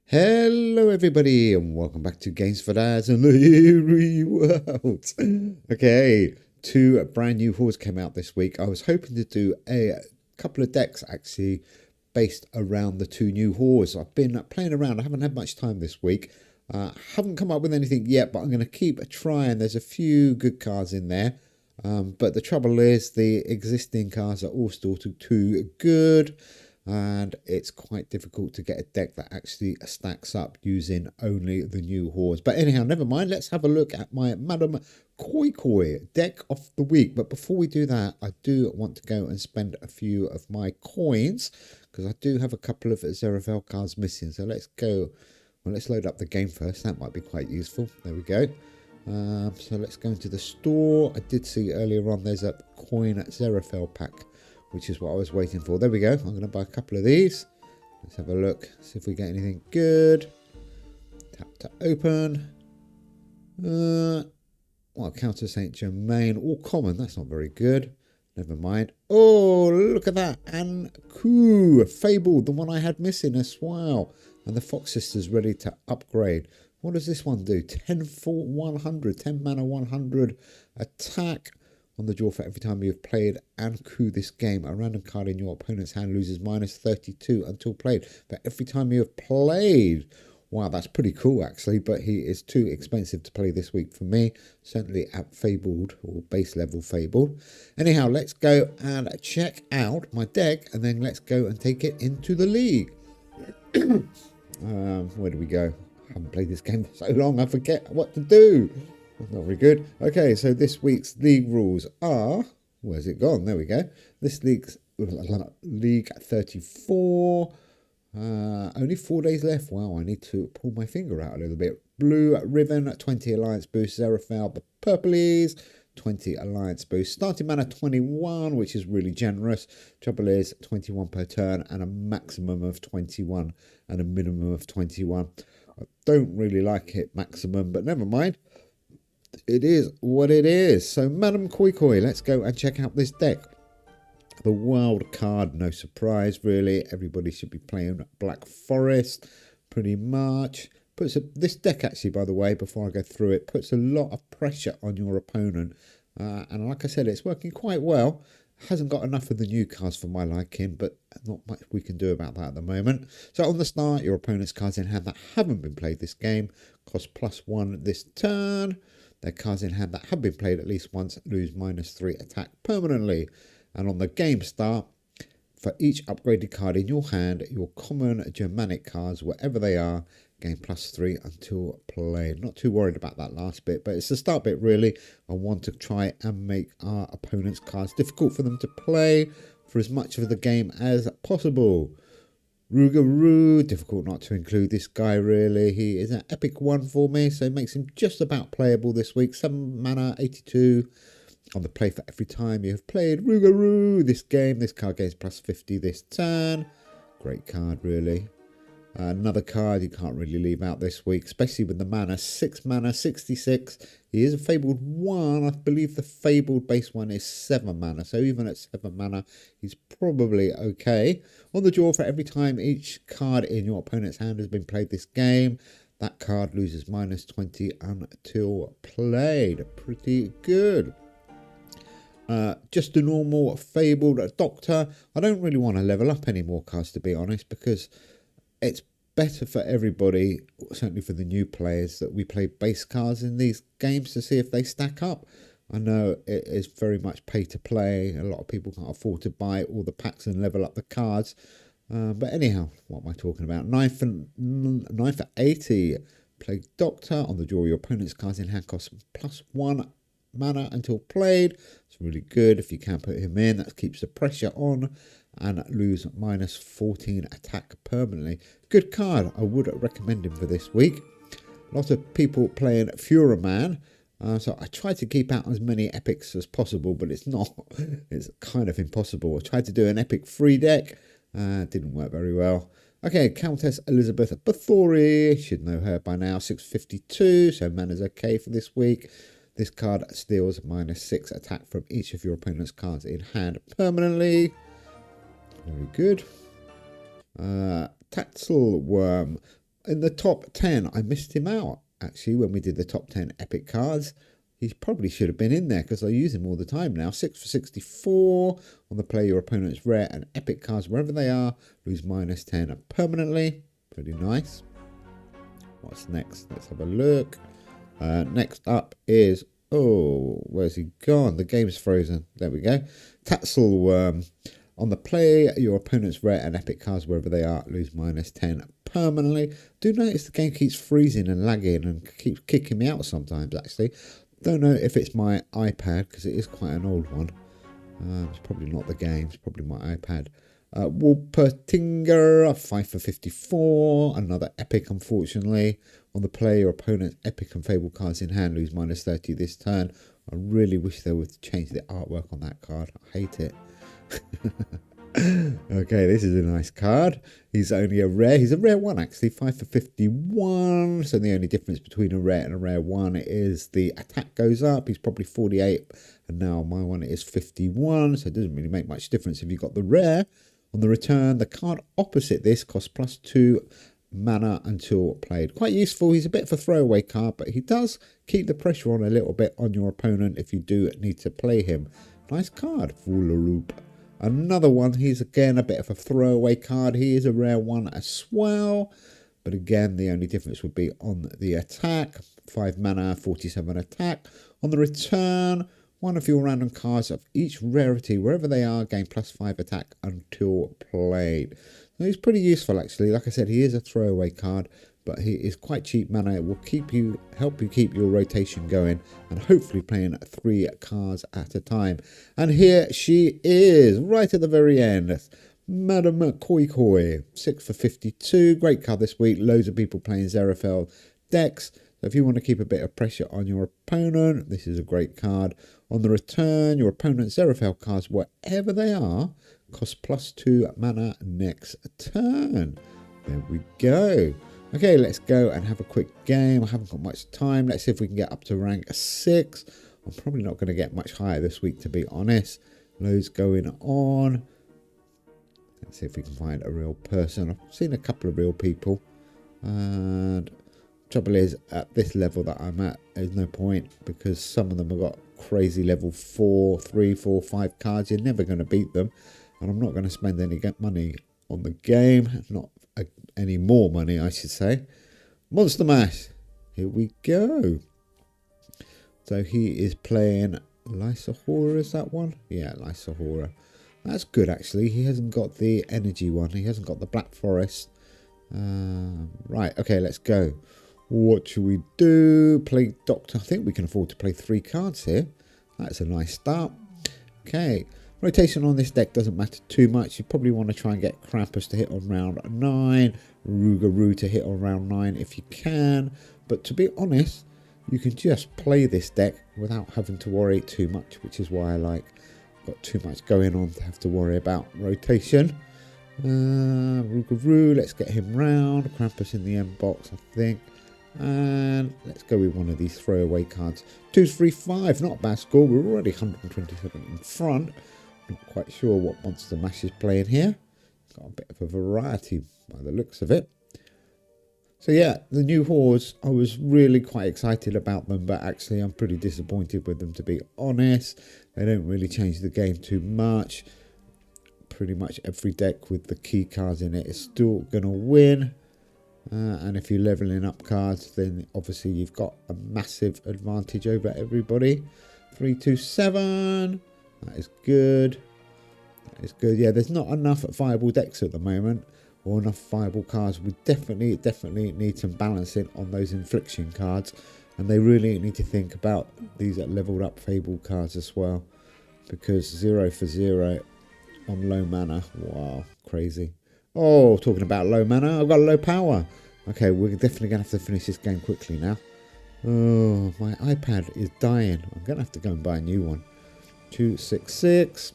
Hello everybody and welcome back to Games for Dads and the Eerie World. Okay, two brand new hordes came out this week. I was hoping to do a couple of decks actually based around the two new hordes. I've been playing around. I haven't had much time this week. Haven't come up with anything yet, but I'm going to keep trying. There's a few good cards in there. But the trouble is the existing cards are all still too good. And it's quite difficult to get a deck that actually stacks up using only the new hordes. But anyhow, never mind. Let's have a look at my Madam Koi Koi deck of the week. But before we do that, I do want to go and spend a few of my coins because I do have a couple of Zeravel cards missing. So let's go. Well, let's load up the game first. That might be quite useful. There we go. So let's go into the store. I did see earlier on there's a coin Zeravel pack, which is what I was waiting for. There we go. I'm going to buy a couple of these. Let's have a look. See if we get anything good. Tap to open. Well, Counter Saint Germain. All common. That's not very good. Never mind. Oh, look at that. Anku. Fabled. The one I had missing as well. And the Fox Sisters ready to upgrade. What does this one do? 10 for 100. 10 mana 100 attack. On the draw for every time you've played Anku this game, a random card in your opponent's hand loses minus 32 until played. For every time you have played. Wow, that's pretty cool actually, but he is too expensive to play this week for me. Certainly at Fabled or base level Fabled. Anyhow, let's go and check out my deck and then let's go and take it into the league. Where do we go? I haven't played this game for so long, I forget what to do. Not very good. Okay, so this week's league rules are... Where's it gone? There we go. This league's League 34. Only 4 days left. Wow, I need to pull my finger out a little bit. Blue Ribbon, 20 Alliance boost. Zeraphel, the Purplies, 20 Alliance boost. Starting mana 21, which is really generous. Trouble is 21 per turn and a maximum of 21 and a minimum of 21. I don't really like it maximum, but never mind. It is what it is. So, Madam Koi Koi, let's go and check out this deck. The wild card, no surprise, really. Everybody should be playing Black Forest, pretty much. This deck, actually, by the way, before I go through it, puts a lot of pressure on your opponent. And like I said, it's working quite well. Hasn't got enough of the new cards for my liking, but not much we can do about that at the moment. So on the start, your opponent's cards in hand that haven't been played this game cost +1 this turn. Their cards in hand that have been played at least once lose -3 attack permanently. And on the game start, for each upgraded card in your hand, your common Germanic cards, wherever they are, gain +3 until played. Not too worried about that last bit, but it's the start bit really. I want to try and make our opponent's cards difficult for them to play for as much of the game as possible. Rougarou, difficult not to include this guy really. He is an epic one for me, so it makes him just about playable this week. 7 mana, 82 on the play for every time you have played Rougarou this game. This card gains +50 this turn. Great card really. Another card you can't really leave out this week, especially with the mana. 6 mana, 66. He is a Fabled 1. I believe the Fabled base one is 7 mana. So even at 7 mana, he's probably okay. On the draw, for every time each card in your opponent's hand has been played this game, that card loses -20 until played. Pretty good. Just a normal Fabled Doctor. I don't really want to level up any more cards, to be honest, because it's better for everybody, certainly for the new players, that we play base cards in these games to see if they stack up. I know it is very much pay to play. A lot of people can't afford to buy all the packs and level up the cards. But anyhow, what am I talking about? 9 for 80. Play Doctor. On the draw, your opponent's cards in hand cost +1 mana until played. It's really good if you can put him in. That keeps the pressure on and lose -14 attack permanently. Good card. I would recommend him for this week. A lot of people playing Fuhrer, so I tried to keep out as many epics as possible, but it's not. It's kind of impossible. I tried to do an epic free deck. Didn't work very well. Okay, Countess Elizabeth Bathory. Should know her by now. 652, so mana's okay for this week. This card steals -6 attack from each of your opponent's cards in hand permanently. Very good. Tatzelworm. in the top 10, I missed him out, actually, when we did the top 10 epic cards. He probably should have been in there because I use him all the time now. 6 for 64 on the play your opponent's rare and epic cards wherever they are. Lose -10 permanently. Pretty nice. What's next? Let's have a look. Next up is... Oh, where's he gone? The game's frozen. There we go. Tatzelworm. On the play, your opponent's rare and epic cards wherever they are. Lose -10 permanently. Do notice the game keeps freezing and lagging and keeps kicking me out sometimes, actually. Don't know if it's my iPad, because it is quite an old one. It's probably not the game. It's probably my iPad. Wolpertinger, 5 for 54. Another epic, unfortunately. On the play, your opponent's epic and fable cards in hand. Lose -30 this turn. I really wish they would change the artwork on that card. I hate it. Okay, this is a nice card. He's only a rare. He's a rare one, actually. 5 for 51. So the only difference between a rare and a rare one is the attack goes up. He's probably 48. And now my one is 51. So it doesn't really make much difference if you've got the rare. On the return, the card opposite this costs +2 mana until played. Quite useful. He's a bit of a throwaway card, but he does keep the pressure on a little bit on your opponent if you do need to play him. Nice card. Vularoop. Another one, he's again a bit of a throwaway card. He is a rare one as well. But again, the only difference would be on the attack. 5 mana, 47 attack. On the return, one of your random cards of each rarity, wherever they are, gain +5 attack until played. So he's pretty useful, actually. Like I said, he is a throwaway card, but he is quite cheap mana. It will help you keep your rotation going and hopefully playing 3 cards at a time. And here she is, right at the very end. Madam Koi Koi, 6 for 52. Great card this week. Loads of people playing Xeraphel decks. So if you want to keep a bit of pressure on your opponent, this is a great card. On the return, your opponent's Xeraphel cards, wherever they are, cost +2 mana next turn. There we go. Okay, let's go and have a quick game. I haven't got much time. Let's see if we can get up to rank 6. I'm probably not going to get much higher this week, to be honest. Loads going on. Let's see if we can find a real person. I've seen a couple of real people. And trouble is, at this level that I'm at, there's no point because some of them have got crazy level 4, 3, 4, 5 cards. You're never going to beat them. And I'm not going to spend any money on the game. Not any more money, I should say. Monster Mash. Here we go. So he is playing Lysahora, is that one? Yeah, Lysahora. That's good, actually. He hasn't got the energy one. He hasn't got the Black Forest. Right, okay, let's go. What should we do? Play Doctor. I think we can afford to play 3 cards here. That's a nice start. Okay. Rotation on this deck doesn't matter too much. You probably want to try and get Krampus to hit on round 9. Rougarou to hit on round 9 if you can. But to be honest, you can just play this deck without having to worry too much, which is why I like. Got too much going on to have to worry about rotation. Rougarou, let's get him round. Krampus in the end box, I think. And let's go with one of these throwaway cards. 2, 3, 5, not a bad score. We're already 127 in front. Not quite sure what Monster Mash is playing here. Got a bit of a variety by the looks of it. So yeah, the new Hordes, I was really quite excited about them, but actually I'm pretty disappointed with them, to be honest. They don't really change the game too much. Pretty much every deck with the key cards in it is still going to win. And if you're leveling up cards, then obviously you've got a massive advantage over everybody. 3, 2, 7. That is good. That is good. Yeah, there's not enough viable decks at the moment, or enough viable cards. We definitely need some balancing on those infliction cards, and they really need to think about these leveled up fable cards as well, because 0 for 0 on low mana. Wow, crazy. Oh, talking about low mana, I've got low power. Okay, we're definitely going to have to finish this game quickly now. Oh, my iPad is dying. I'm going to have to go and buy a new one. 2, 6, 6.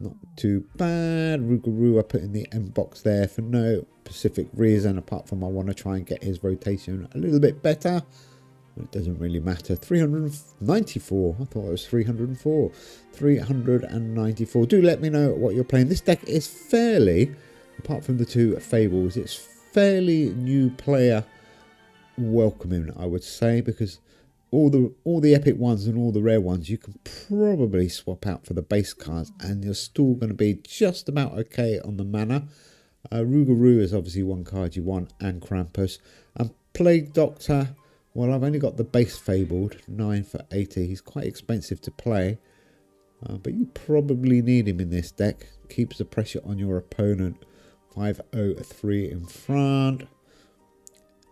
Not too bad. Rougarou I put in the end box there for no specific reason, apart from I want to try and get his rotation a little bit better. It doesn't really matter. 394. I thought it was 304. 394. Do let me know what you're playing. This deck is fairly, apart from the 2 fables, it's fairly new player welcoming, I would say, because all the epic ones and all the rare ones you can probably swap out for the base cards, and you're still going to be just about okay on the mana. Rougarou is obviously one card you want, and Krampus. And Plague Doctor, well, I've only got the base Fabled, 9 for 80. He's quite expensive to play, but you probably need him in this deck. Keeps the pressure on your opponent. 503 in front.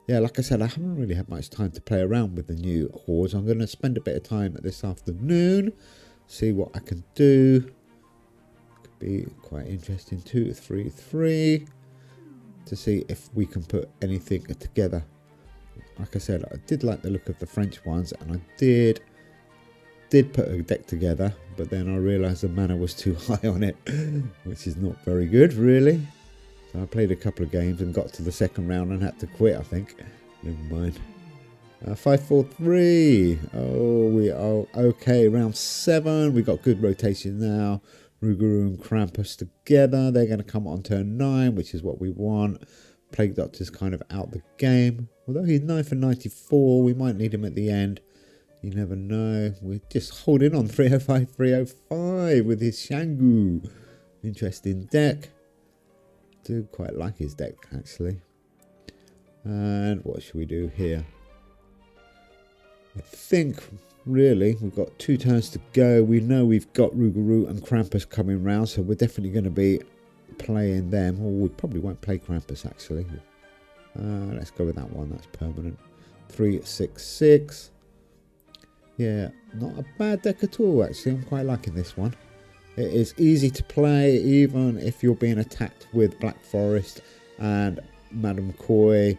Yeah, like I said, I haven't really had much time to play around with the new hordes. I'm going to spend a bit of time this afternoon, see what I can do. Could be quite interesting. 2, 3, 3 to see if we can put anything together. Like I said, I did like the look of the French ones, and I did put a deck together, but then I realised the mana was too high on it, which is not very good, really. So I played a couple of games and got to the second round and had to quit, I think. Never mind. 5, 4, 3. Oh, we are okay. Round 7. We got good rotation now. Rougarou and Krampus together. They're going to come on turn 9, which is what we want. Plague Doctor's kind of out the game. Although he's 9 for 94, we might need him at the end. You never know. We're just holding on. 305, 305 with his Shangu. Interesting deck. Do quite like his deck, actually. And what should we do here? I think, really, we've got 2 turns to go. We know we've got Rougarou and Krampus coming round, so we're definitely going to be playing them. Or we probably won't play Krampus, actually. Let's go with that one. That's permanent. 3, 6, 6. Yeah, not a bad deck at all, actually. I'm quite liking this one. It is easy to play, even if you're being attacked with Black Forest and Madame Koi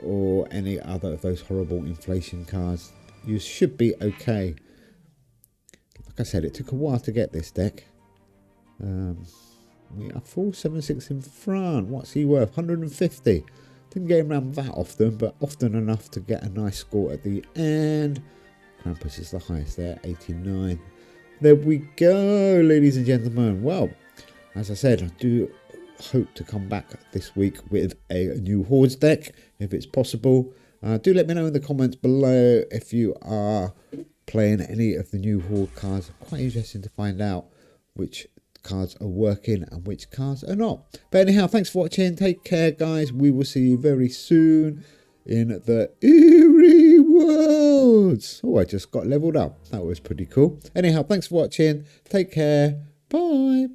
or any other of those horrible inflation cards. You should be okay. Like I said, it took a while to get this deck. We are 476 in front. What's he worth? 150. Didn't get him around that often, but often enough to get a nice score at the end. Krampus is the highest there, 89. There we go, ladies and gentlemen. Well, as I said, I do hope to come back this week with a new Hordes deck, if it's possible. Do let me know in the comments below if you are playing any of the new Horde cards. Quite interesting to find out which cards are working and which cards are not. But anyhow, thanks for watching. Take care, guys. We will see you very soon in the Eerie worlds. Oh, I just got leveled up. That was pretty cool. Anyhow, thanks for watching. Take care. Bye.